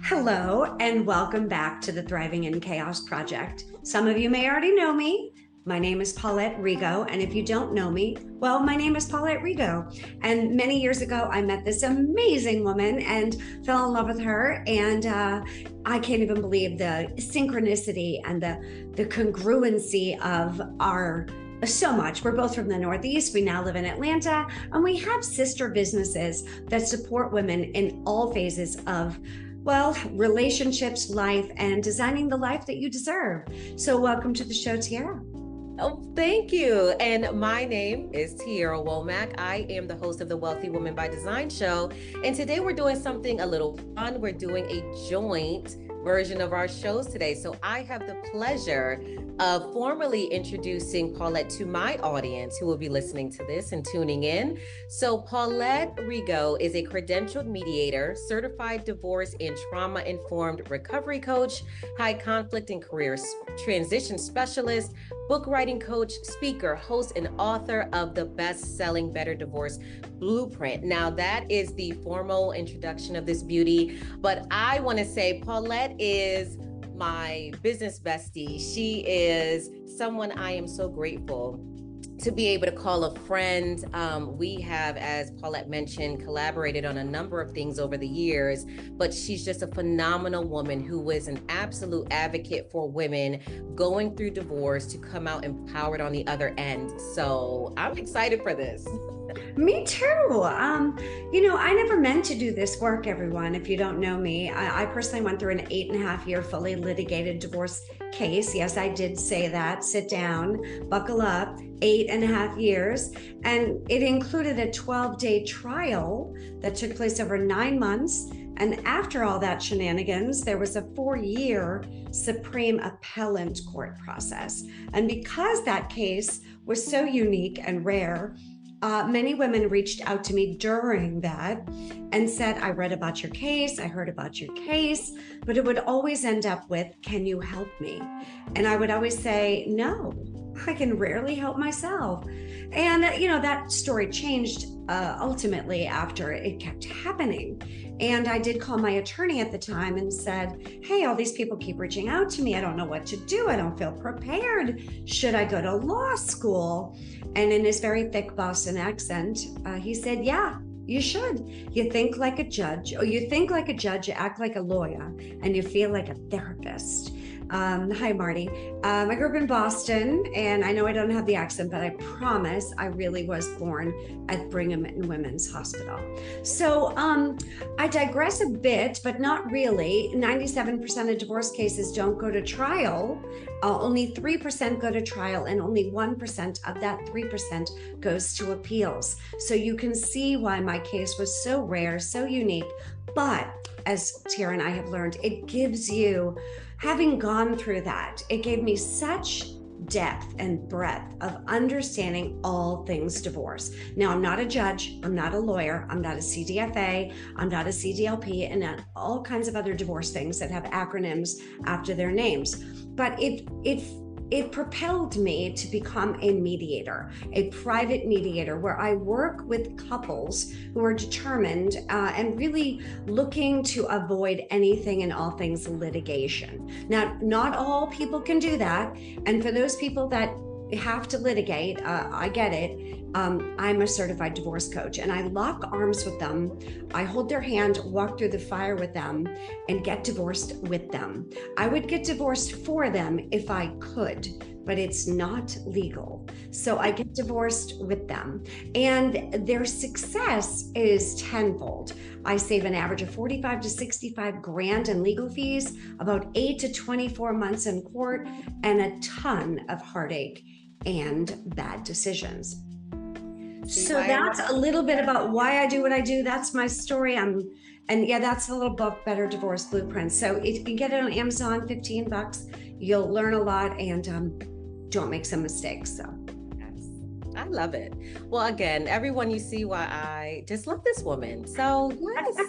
Hello, and welcome back to the Thriving in Chaos Project. Some of you may already know me. My name is Paulette Rigo, and if you don't know me, well, my name is Paulette Rigo. And many years ago, I met this amazing woman and fell in love with her. And I can't even believe the synchronicity and the congruency of our so much. We're both from the Northeast. We now live in Atlanta, and we have sister businesses that support women in all phases of relationships, life, and designing the life that you deserve. So welcome to the show, Tiara. Oh, thank you. And my name is Tiara Womack. I am the host of the Wealthy Woman by Design show. And today we're doing something a little fun. We're doing a joint version of our shows today. So I have the pleasure of formally introducing Paulette to my audience who will be listening to this and tuning in. So Paulette Rigo is a credentialed mediator, certified divorce and trauma-informed recovery coach, high conflict and career transition specialist, book writing coach, speaker, host, and author of the best-selling Better Divorce Blueprint. Now, that is the formal introduction of this beauty, but I want to say Paulette is my business bestie. She is someone I am so grateful to be able to call a friend. We have, as Paulette mentioned, collaborated on a number of things over the years, but she's just a phenomenal woman who is an absolute advocate for women going through divorce to come out empowered on the other end. So I'm excited for this. Me too. I never meant to do this work, everyone. If you don't know me, I personally went through an 8.5-year fully litigated divorce case. Yes, I did say that. Sit down, buckle up, 8.5 years. And it included a 12-day trial that took place over 9 months. And after all that shenanigans, there was a 4-year Supreme Appellate Court process. And because that case was so unique and rare, many women reached out to me during that and said, I read about your case, I heard about your case, but it would always end up with, can you help me? And I would always say, no, I can rarely help myself. And, that story changed ultimately after it kept happening. And I did call my attorney at the time and said, hey, all these people keep reaching out to me. I don't know what to do. I don't feel prepared. Should I go to law school? And in his very thick Boston accent, he said, yeah, you should. You think like a judge, you act like a lawyer, and you feel like a therapist. Hi, Marty. I grew up in Boston, and I know I don't have the accent, but I promise I really was born at Brigham and Women's Hospital. So I digress a bit, but not really. 97% of divorce cases don't go to trial. Only 3% go to trial, and only 1% of that 3% goes to appeals. So you can see why my case was so rare, so unique. But as Tiara and I have learned, it gives you, having gone through that, it gave me such depth and breadth of understanding all things divorce. Now, I'm not a judge, I'm not a lawyer, I'm not a CDFA, I'm not a CDLP, and all kinds of other divorce things that have acronyms after their names. But it propelled me to become a mediator, a private mediator, where I work with couples who are determined and really looking to avoid anything and all things litigation. Now, not all people can do that. And for those people that have to litigate, I get it. I'm a certified divorce coach, and I lock arms with them. I hold their hand, walk through the fire with them, and get divorced with them. I would get divorced for them if I could, but it's not legal. So I get divorced with them, and their success is tenfold. I save an average of 45 to 65 grand in legal fees, about 8 to 24 months in court, and a ton of heartache and bad decisions. So that's a little bit about why I do what I do. That's my story. And yeah, that's the little book, Better Divorce Blueprint. So if you can get it on Amazon, $15, you'll learn a lot, and don't make some mistakes. So I love it. Well, again, everyone, you see why I just love this woman. So yes.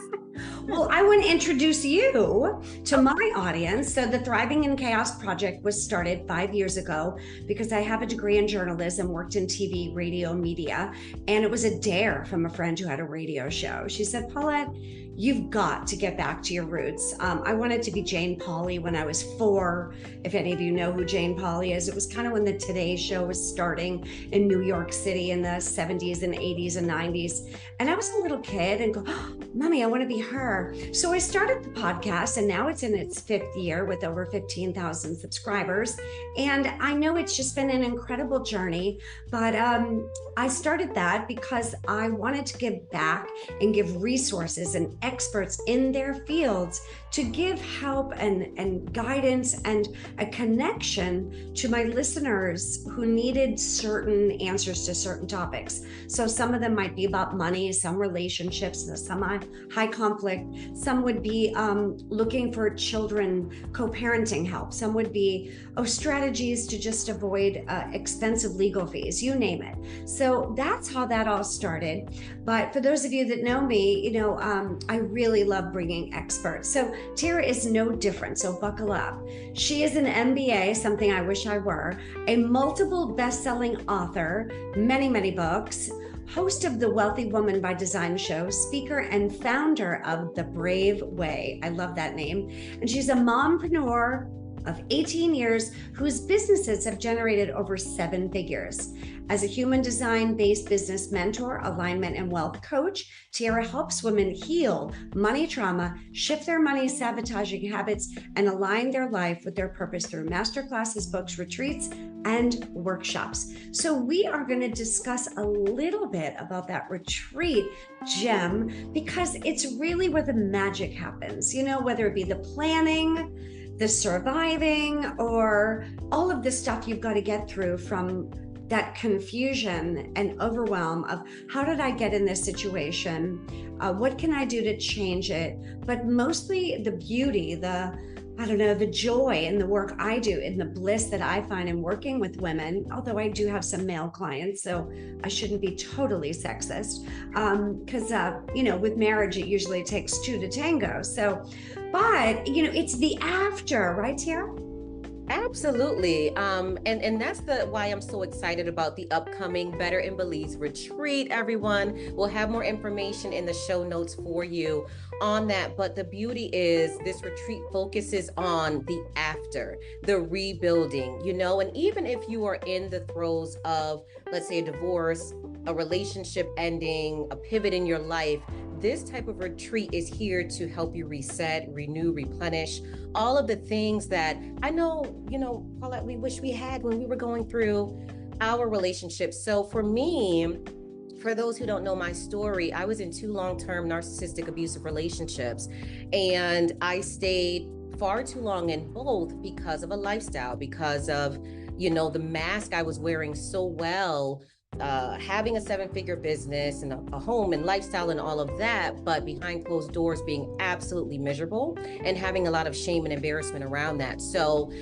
Well, I want to introduce you to my audience. So the Thriving in Chaos Project was started 5 years ago because I have a degree in journalism, worked in TV, radio, media, and it was a dare from a friend who had a radio show. She said, Paulette, you've got to get back to your roots. I wanted to be Jane Pauley when I was 4. If any of you know who Jane Pauley is, it was kind of when the Today Show was starting in New York City in the 70s and 80s and 90s. And I was a little kid and go, oh, Mommy, I want to be her. So I started the podcast, and now it's in its 5th year with over 15,000 subscribers. And I know it's just been an incredible journey, but I started that because I wanted to give back and give resources and experts in their fields to give help and guidance and a connection to my listeners who needed certain answers to certain topics. So some of them might be about money, some relationships, some high conflict, some would be looking for children co-parenting help, some would be strategies to just avoid expensive legal fees, you name it. So that's how that all started. But for those of you that know me, I really love bringing experts. So Tara is no different, so buckle up. She is an MBA, something I wish I were, a multiple best-selling author, many, many books, host of the Wealthy Woman by Design show, speaker and founder of The Brave Way. I love that name. And she's a mompreneur of 18 years whose businesses have generated over 7 figures. As a human design-based business mentor, alignment, and wealth coach, Tiara helps women heal money trauma, shift their money sabotaging habits, and align their life with their purpose through masterclasses, books, retreats, and workshops. So we are going to discuss a little bit about that retreat gem, because it's really where the magic happens, whether it be the planning, the surviving, or all of the stuff you've got to get through from that confusion and overwhelm of how did I get in this situation? What can I do to change it? But mostly the beauty, the joy in the work I do, in the bliss that I find in working with women, although I do have some male clients, so I shouldn't be totally sexist, because, with marriage, it usually takes 2 to tango. So, but, it's the after, right, Tara? Absolutely. And that's why I'm so excited about the upcoming Better in Belize retreat, everyone. We'll have more information in the show notes for you on that. But the beauty is this retreat focuses on the after, the rebuilding, and even if you are in the throes of, let's say, a divorce, a relationship ending, a pivot in your life, this type of retreat is here to help you reset, renew, replenish, all of the things that I know, Paulette, we wish we had when we were going through our relationships. So for me, for those who don't know my story, I was in 2 long-term narcissistic abusive relationships, and I stayed far too long in both because of a lifestyle, because of, the mask I was wearing so well, having a 7-figure business and a home and lifestyle and all of that, but behind closed doors being absolutely miserable and having a lot of shame and embarrassment around that. So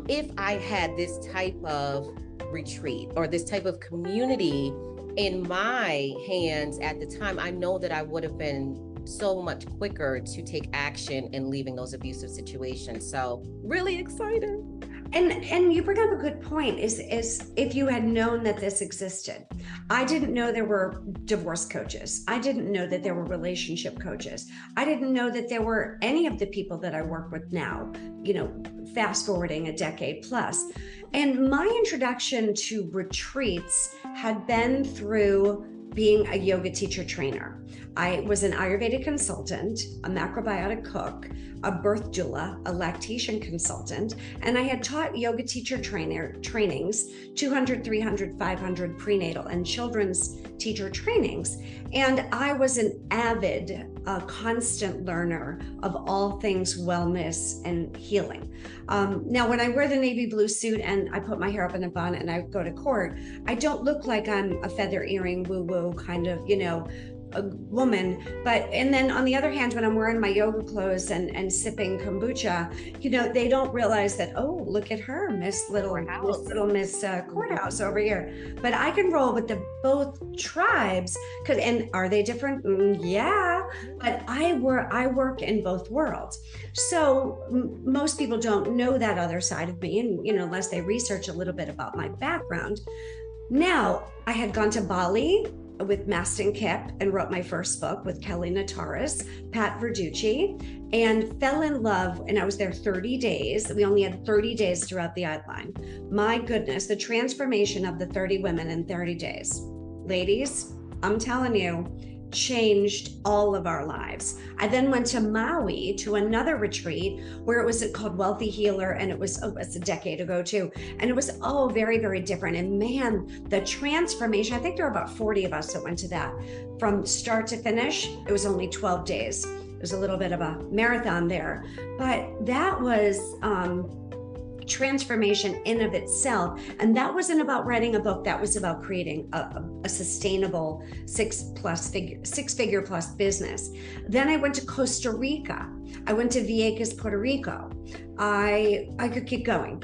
if I had this type of retreat or this type of community in my hands at the time, I know that I would have been so much quicker to take action in leaving those abusive situations. So really excited. And you bring up a good point, is if you had known that this existed. I didn't know there were divorce coaches. I didn't know that there were relationship coaches. I didn't know that there were any of the people that I work with now, fast forwarding a decade plus. And my introduction to retreats had been through being a yoga teacher trainer. I was an Ayurvedic consultant, a macrobiotic cook, a birth doula, a lactation consultant, and I had taught yoga teacher trainings, 200, 300, 500 prenatal and children's teacher trainings. And I was an avid, constant learner of all things wellness and healing. Now, when I wear the navy blue suit and I put my hair up in a bun and I go to court, I don't look like I'm a feather earring woo-woo kind of, a woman. And then on the other hand, when I'm wearing my yoga clothes and sipping kombucha, they don't realize that, oh, look at her, Miss Courthouse over here. But I can roll with both tribes, and are they different? Yeah, but I work in both worlds. So most people don't know that other side of me, and unless they research a little bit about my background. Now, I had gone to Bali with Mastin Kipp and wrote my first book with Kelly Nataris, Pat Verducci, and fell in love. And I was there 30 days. We only had 30 days throughout the outline. My goodness, the transformation of the 30 women in 30 days. Ladies, I'm telling you, changed all of our lives. I then went to Maui to another retreat where it was called Wealthy Healer, and it was a decade ago too, and it was very, very different. And man, the transformation, I think there were about 40 of us that went to that. From start to finish, it was only 12 days. It was a little bit of a marathon there, but that was transformation in of itself. And that wasn't about writing a book. That was about creating a sustainable six figure plus business. Then I went to Costa Rica. I went to Vieques, Puerto Rico. I could keep going.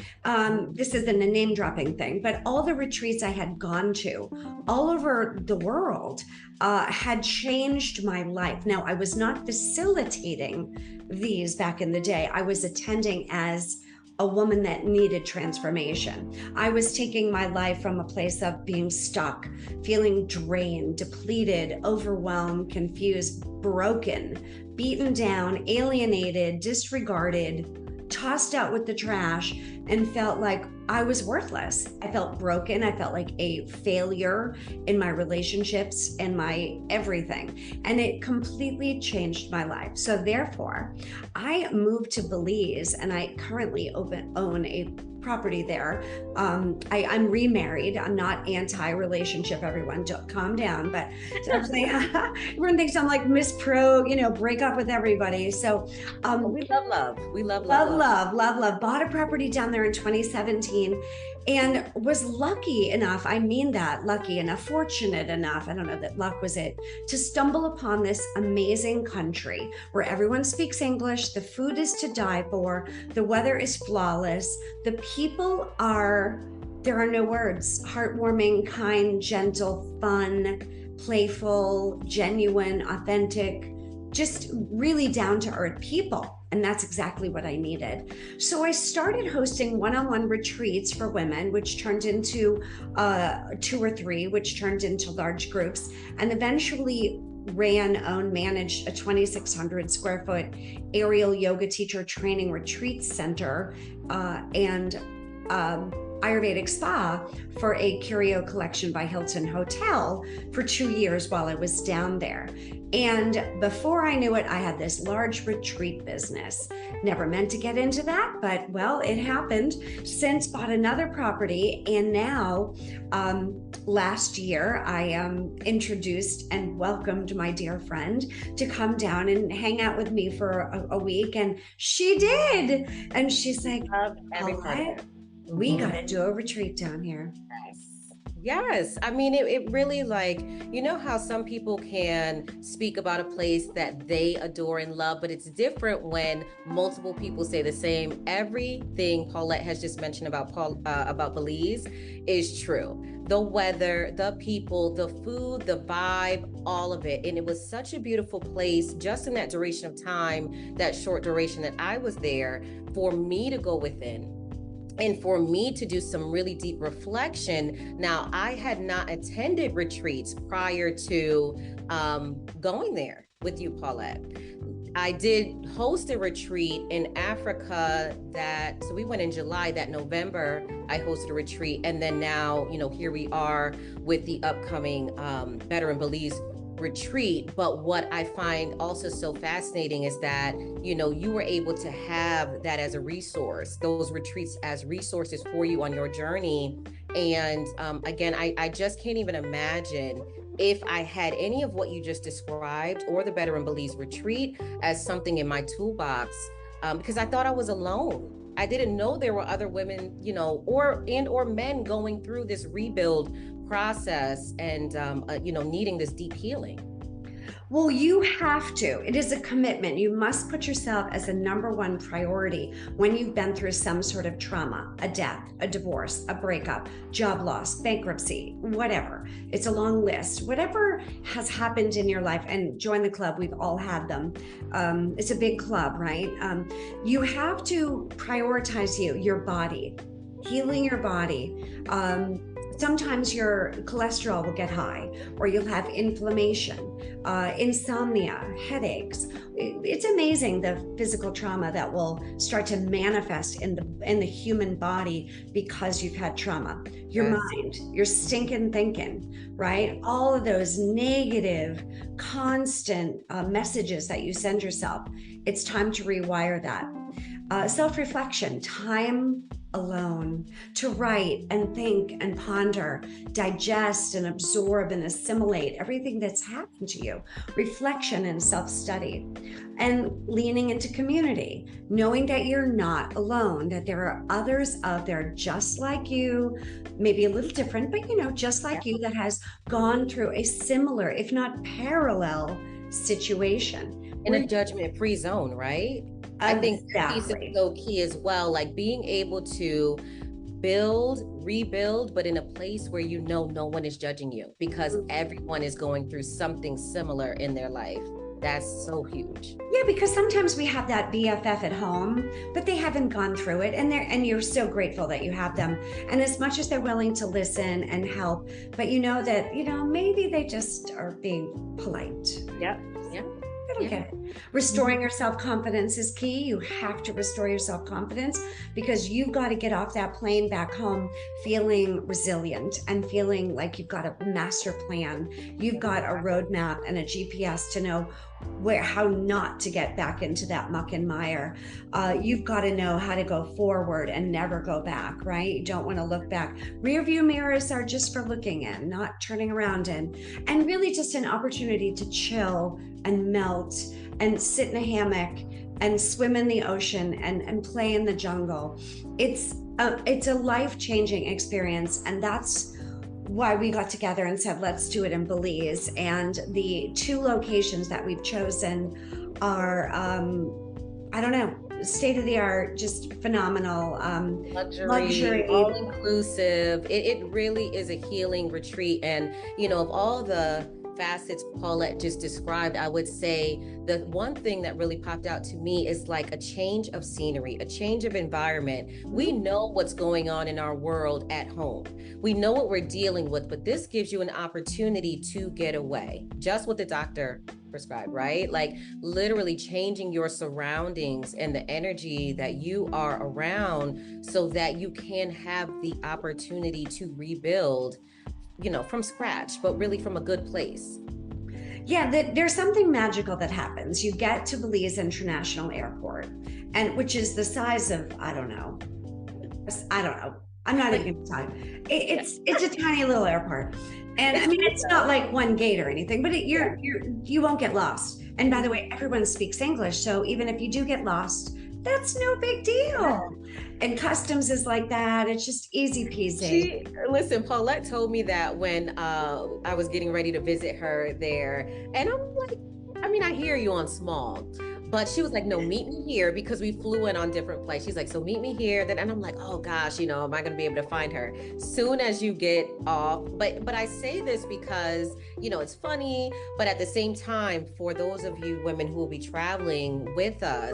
This isn't a name dropping thing, but all the retreats I had gone to all over the world had changed my life. Now, I was not facilitating these back in the day. I was attending as a woman that needed transformation. I was taking my life from a place of being stuck, feeling drained, depleted, overwhelmed, confused, broken, beaten down, alienated, disregarded, tossed out with the trash, and felt like I was worthless. I felt broken. I felt like a failure in my relationships and my everything. And it completely changed my life. So therefore, I moved to Belize, and I currently own a property there. I'm remarried. I'm not anti-relationship, everyone. Don't calm down. But everyone thinks I'm like Miss Pro, break up with everybody. So we love love. We love. Bought a property down there in 2017 and was lucky enough, fortunate enough, I don't know that luck was it, to stumble upon this amazing country where everyone speaks English, the food is to die for, the weather is flawless, the people there are no words, heartwarming, kind, gentle, fun, playful, genuine, authentic, just really down to earth people. And that's exactly what I needed. So I started hosting one-on-one retreats for women, which turned into 2 or 3, which turned into large groups, and eventually managed a 2,600 square foot aerial yoga teacher training retreat center and Ayurvedic spa for a Curio Collection by Hilton Hotel for 2 years while I was down there. And before I knew it, I had this large retreat business. Never meant to get into that, but well, it happened. Since bought another property, and now last year I introduced and welcomed my dear friend to come down and hang out with me for a week, and she did. And she's like, we gotta do a retreat down here. Yes. I mean, it really, like, how some people can speak about a place that they adore and love, but it's different when multiple people say the same. Everything Paulette has just mentioned about Belize is true. The weather, the people, the food, the vibe, all of it. And it was such a beautiful place just in that duration of time, that short duration that I was there, for me to go within. And for me to do some really deep reflection. Now, I had not attended retreats prior to going there with you, Paulette. I did host a retreat in Africa so we went in July. That November, I hosted a retreat. And then now, here we are with the upcoming Better in Belize retreat. But what I find also so fascinating is that, you were able to have that as a resource, those retreats as resources for you on your journey. And again, I just can't even imagine if I had any of what you just described, or the Better in Belize retreat, as something in my toolbox, because I thought I was alone. I didn't know there were other women, or men going through this rebuild process and, needing this deep healing. Well, you have to. It is a commitment. You must put yourself as a number one priority when you've been through some sort of trauma, a death, a divorce, a breakup, job loss, bankruptcy, whatever. It's a long list. Whatever has happened in your life, and join the club. We've all had them. It's a big club, right? You have to prioritize your body, healing your body. Sometimes your cholesterol will get high, or you'll have inflammation, insomnia, headaches. It's amazing the physical trauma that will start to manifest in the human body because you've had trauma. Your Yes. mind, your stinking thinking, right? All of those negative, constant messages that you send yourself. It's time to rewire that. Self-reflection, time alone to write and think and ponder, digest and absorb and assimilate everything that's happened to you. Reflection and self-study, and leaning into community, knowing that you're not alone, that there are others out there just like you, maybe a little different, but just like you, that has gone through a similar, if not parallel, situation. In a judgment-free zone, right? I think that piece is Exactly. so key as well, like being able to build, rebuild, but in a place where no one is judging you because everyone is going through something similar in their life. That's so huge. Yeah, because sometimes we have that BFF at home, but they haven't gone through it, and you're so grateful that you have them. And as much as they're willing to listen and help, but that maybe they just are being polite. Yeah. Yeah. I don't get it. Restoring your self-confidence is key. You have to restore your self-confidence because you've got to get off that plane back home feeling resilient and feeling like you've got a master plan. You've got a roadmap and a GPS to know how not to get back into that muck and mire. You've got to know how to go forward and never go back, right? You don't want to look back. Rear view mirrors are just for looking in, not turning around in, and really just an opportunity to chill and melt and sit in a hammock and swim in the ocean and play in the jungle. It's a life-changing experience, and that's why we got together and said, let's do it in Belize. And the 2 locations that we've chosen are, I don't know, state of the art, just phenomenal. Luxury. All inclusive. It really is a healing retreat. And, of all the facets Paulette just described, I would say the one thing that really popped out to me is like a change of scenery, a change of environment. We know what's going on in our world at home. We know what we're dealing with, but this gives you an opportunity to get away, just what the doctor prescribed, right? Like literally changing your surroundings and the energy that you are around so that you can have the opportunity to rebuild from scratch, but really from a good place. Yeah, there's something magical that happens. You get to Belize International Airport, and which is the size of, I don't know. I'm not even going to tell you. It's a tiny little airport. And I mean, it's not like one gate or anything, but you won't get lost. And by the way, everyone speaks English. So even if you do get lost, that's no big deal. And customs is like that. It's just easy peasy. Listen, Paulette told me that when I was getting ready to visit her there. And I'm like, I hear you on small. But she was like, no, meet me here, because we flew in on different flights. She's like, so meet me here. Then, and I'm like, oh gosh, am I going to be able to find her soon as you get off? But I say this because, it's funny, but at the same time, for those of you women who will be traveling with us,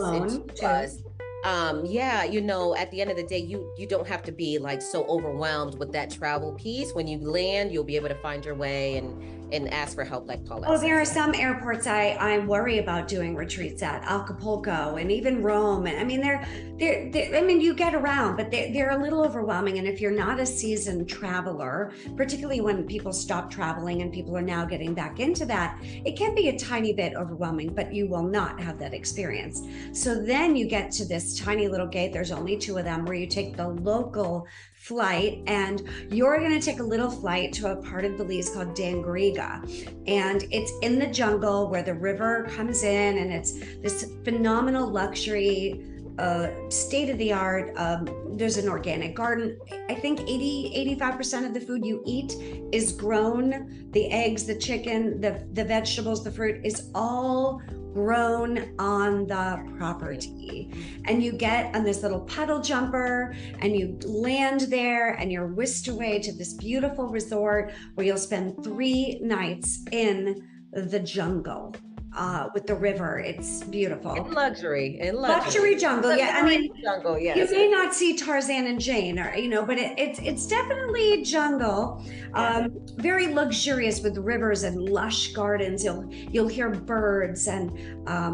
at the end of the day, you don't have to be like so overwhelmed with that travel piece. When you land, you'll be able to find your way and ask for help, like Paulette. Oh, there are some airports I worry about doing retreats at, Acapulco and even Rome. And I mean, you get around, but they're a little overwhelming. And if you're not a seasoned traveler, particularly when people stop traveling and people are now getting back into that, it can be a tiny bit overwhelming, but you will not have that experience. So then you get to this tiny little gate. There's only 2 of them, where you take the local flight, and you're going to take a little flight to a part of Belize called Dangriga, and it's in the jungle where the river comes in, and it's this phenomenal luxury, state-of-the-art. There's an organic garden. I think 85% of the food you eat is grown. The eggs, the chicken, the vegetables, the fruit is all grown on the property. And you get on this little puddle jumper and you land there, and you're whisked away to this beautiful resort where you'll spend 3 nights in the jungle with the river. It's beautiful. In Luxury luxury. jungle. Yeah. I Luxury mean, jungle, you yes. may not see Tarzan and Jane, or but it's definitely a jungle, Yeah. very luxurious with rivers and lush gardens. You'll hear birds and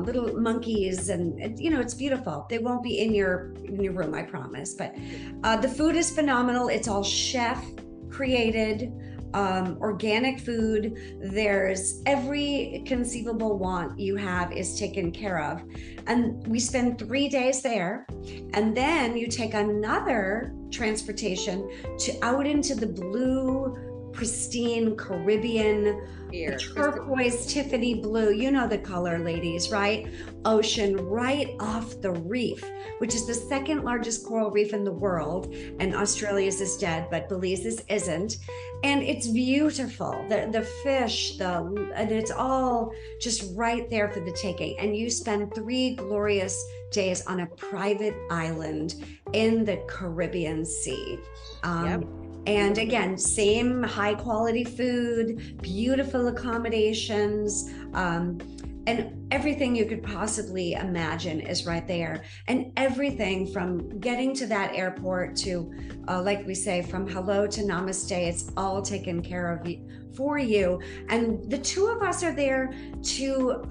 little monkeys, and it's beautiful. They won't be in your room, I promise. But the food is phenomenal. It's all chef created. Organic food. There's every conceivable want you have is taken care of, and we spend 3 days there, and then you take another transportation to out into the blue, pristine Caribbean, the Here, Kristen. turquoise Tiffany blue, you know the color, ladies, right? Ocean right off the reef, which is the second largest coral reef in the world. And Australia's is dead, but Belize's isn't. And it's beautiful. The fish, and it's all just right there for the taking. And you spend 3 glorious days on a private island in the Caribbean Sea. Yep. And again, same high quality food, beautiful accommodations, and everything you could possibly imagine is right there. And everything from getting to that airport to, like we say, from hello to namaste, it's all taken care of for you. And the two of us are there to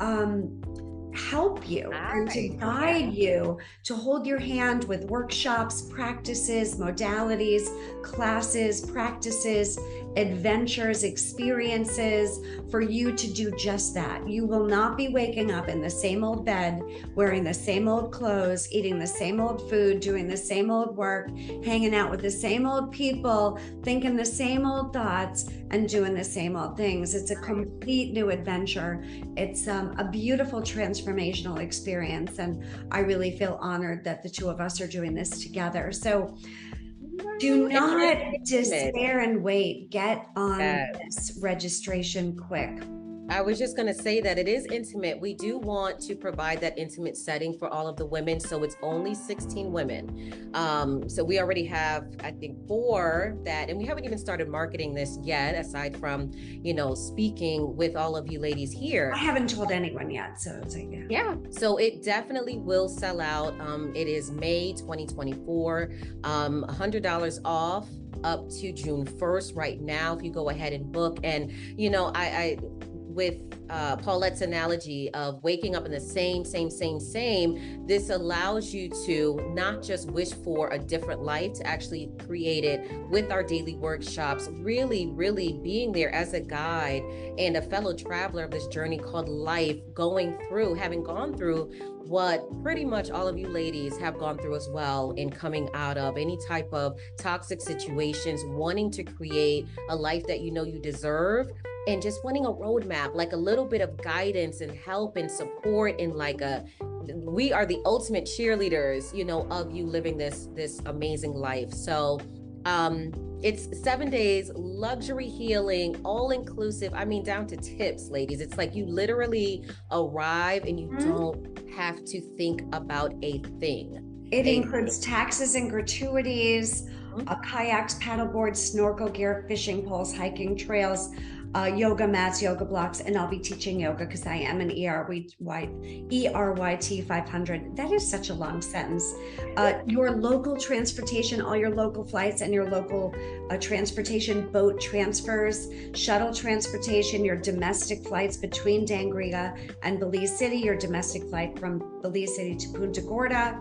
help you and to guide you, to hold your hand with workshops, practices, modalities, classes, practices, adventures, experiences for you to do just that. You will not be waking up in the same old bed, wearing the same old clothes, eating the same old food, doing the same old work, hanging out with the same old people, thinking the same old thoughts, and doing the same old things. It's a complete new adventure. It's a beautiful transformational experience, and I really feel honored that the two of us are doing this together. So do not despair and wait. Get on this registration quick. I was just going to say that it is intimate. We do want to provide that intimate setting for all of the women. So it's only 16 women. So we already have, I think, 4 that, and we haven't even started marketing this yet, aside from, speaking with all of you ladies here. I haven't told anyone yet. So it's like, yeah. So it definitely will sell out. It is May 2024, $100 off up to June 1st right now if you go ahead and book. And I with Paulette's analogy of waking up in the same, this allows you to not just wish for a different life, to actually create it with our daily workshops, really being there as a guide and a fellow traveler of this journey called life, having gone through what pretty much all of you ladies have gone through as well, in coming out of any type of toxic situations, wanting to create a life that you deserve, and just wanting a roadmap, like a little bit of guidance and help and support, and we are the ultimate cheerleaders, of you living this amazing life. So it's 7 days, luxury healing, all inclusive. I mean, down to tips, ladies. It's like you literally arrive and you don't have to think about a thing. It includes taxes and gratuities, kayaks, paddleboards, snorkel gear, fishing poles, hiking trails, yoga mats, yoga blocks, and I'll be teaching yoga because I am an ERYT 500. That is such a long sentence. Your local transportation, all your local flights and your local transportation, boat transfers, shuttle transportation, your domestic flights between Dangriga and Belize City, your domestic flight from Belize City to Punta Gorda,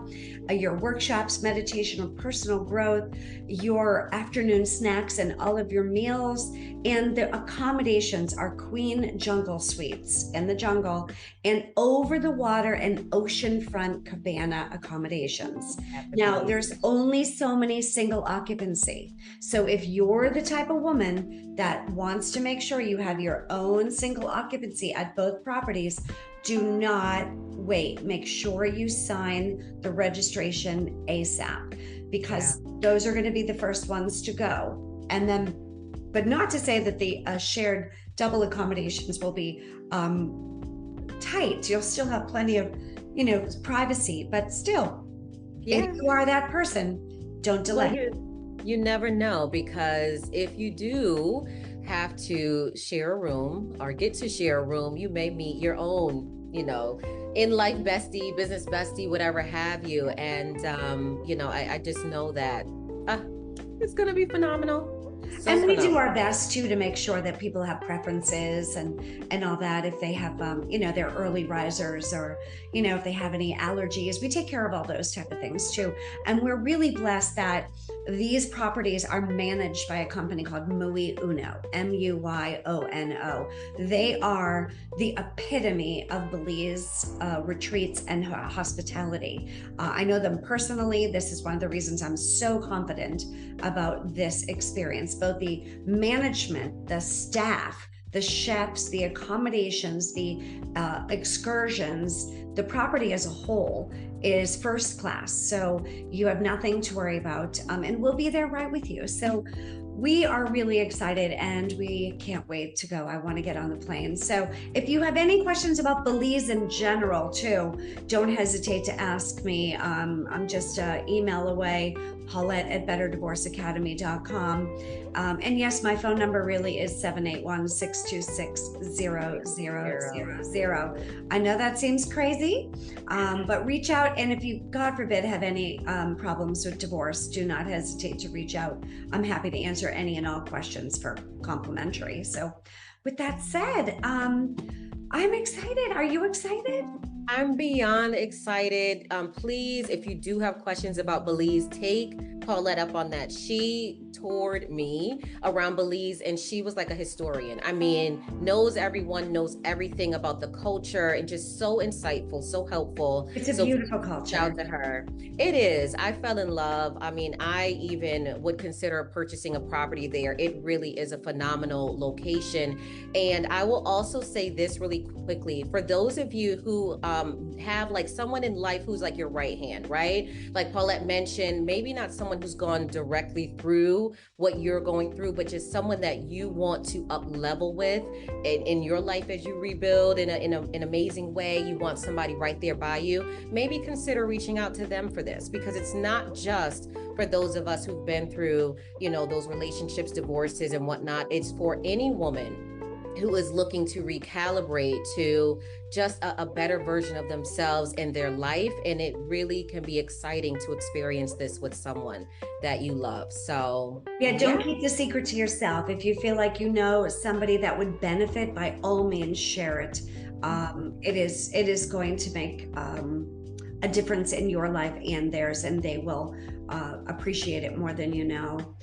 your workshops, meditation or personal growth, your afternoon snacks and all of your meals, and the accommodations are queen jungle suites in the jungle and over the water and oceanfront cabana accommodations. Now, there's only so many single occupancy. So if you're the type of woman that wants to make sure you have your own single occupancy at both properties, do not wait. Make sure you sign the registration ASAP, because those are going to be the first ones to go. And then, but not to say that the shared double accommodations will be tight. You'll still have plenty of, privacy, but still, if you are that person, don't delay. Well, you never know, because if you do have to share a room or get to share a room, you may meet your own, in life bestie, business bestie, whatever have you. And, I just know that it's going to be phenomenal. So And we do phenomenal. our best too to make sure that people have preferences and all that. If they have, they're early risers, or if they have any allergies, we take care of all those type of things too. And we're really blessed that these properties are managed by a company called Muy Uno, Muyouno. They are the epitome of Belize retreats and hospitality. I know them personally. This is one of the reasons I'm so confident about this experience. Both the management, the staff, the chefs, the accommodations, the excursions, the property as a whole is first class. So you have nothing to worry about, and we'll be there right with you. So we are really excited and we can't wait to go. I want to get on the plane. So if you have any questions about Belize in general too, don't hesitate to ask me. I'm just email away, Paulette@betterdivorceacademy.com. And yes, my phone number really is 781-626-0000. I know that seems crazy, but reach out. And if you, God forbid, have any problems with divorce, do not hesitate to reach out. I'm happy to answer any and all questions for complimentary. So with that said, I'm excited. Are you excited? I'm beyond excited. Please, if you do have questions about Belize, take Paulette up on that. She toured me around Belize and she was like a historian. I mean, knows everyone, knows everything about the culture, and just so insightful, so helpful. It's a so beautiful culture. Shout out to her. It is. I fell in love. I mean, I even would consider purchasing a property there. It really is a phenomenal location. And I will also say this really quickly, for those of you who have like someone in life who's like your right hand, right? Like Paulette mentioned, maybe not someone who's gone directly through what you're going through, but just someone that you want to up level with in your life as you rebuild in an amazing way. You want somebody right there by you. Maybe consider reaching out to them for this, because it's not just for those of us who've been through, those relationships, divorces and whatnot. It's for any woman who is looking to recalibrate to just a better version of themselves in their life. And it really can be exciting to experience this with someone that you love. So yeah, don't keep the secret to yourself. If you feel like you know somebody that would benefit, by all means share it. It is going to make a difference in your life and theirs, and they will appreciate it more than you know.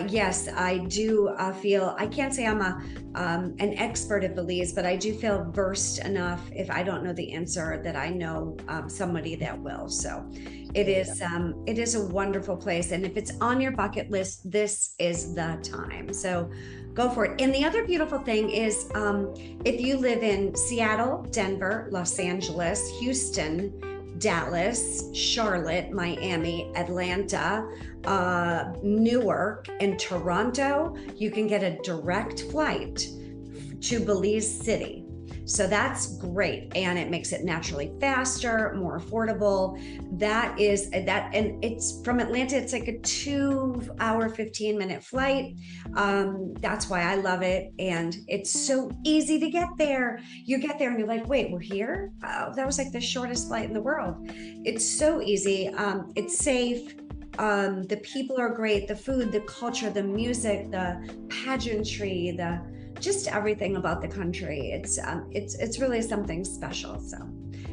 Yes, I do feel, I can't say I'm an expert at Belize, but I do feel versed enough, if I don't know the answer, that I know somebody that will. So it is a wonderful place. And if it's on your bucket list, this is the time. So go for it. And the other beautiful thing is, if you live in Seattle, Denver, Los Angeles, Houston, Dallas, Charlotte, Miami, Atlanta, Newark, and Toronto, you can get a direct flight to Belize City. So that's great. And it makes it naturally faster, more affordable. And it's from Atlanta, it's like a 2-hour, 15-minute flight. That's why I love it. And it's so easy to get there. You get there and you're like, wait, we're here? Oh, that was like the shortest flight in the world. It's so easy. It's safe. The people are great. The food, the culture, the music, the pageantry, just everything about the country. It's really something special. So,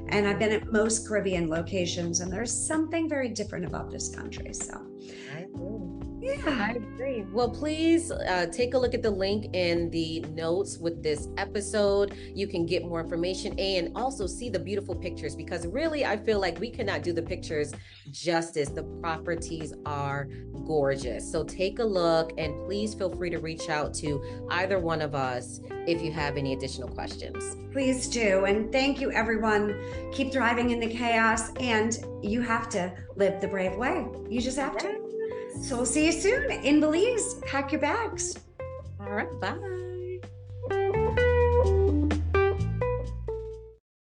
and I've been at most Caribbean locations, and there's something very different about this country. So I agree. Well, please take a look at the link in the notes with this episode. You can get more information and also see the beautiful pictures, because really I feel like we cannot do the pictures justice. The properties are gorgeous. So take a look, and please feel free to reach out to either one of us if you have any additional questions. Please do. And thank you, everyone. Keep thriving in the chaos, and you have to live the brave way. You just have to. So we'll see you soon in Belize. Pack your bags. All right. Bye.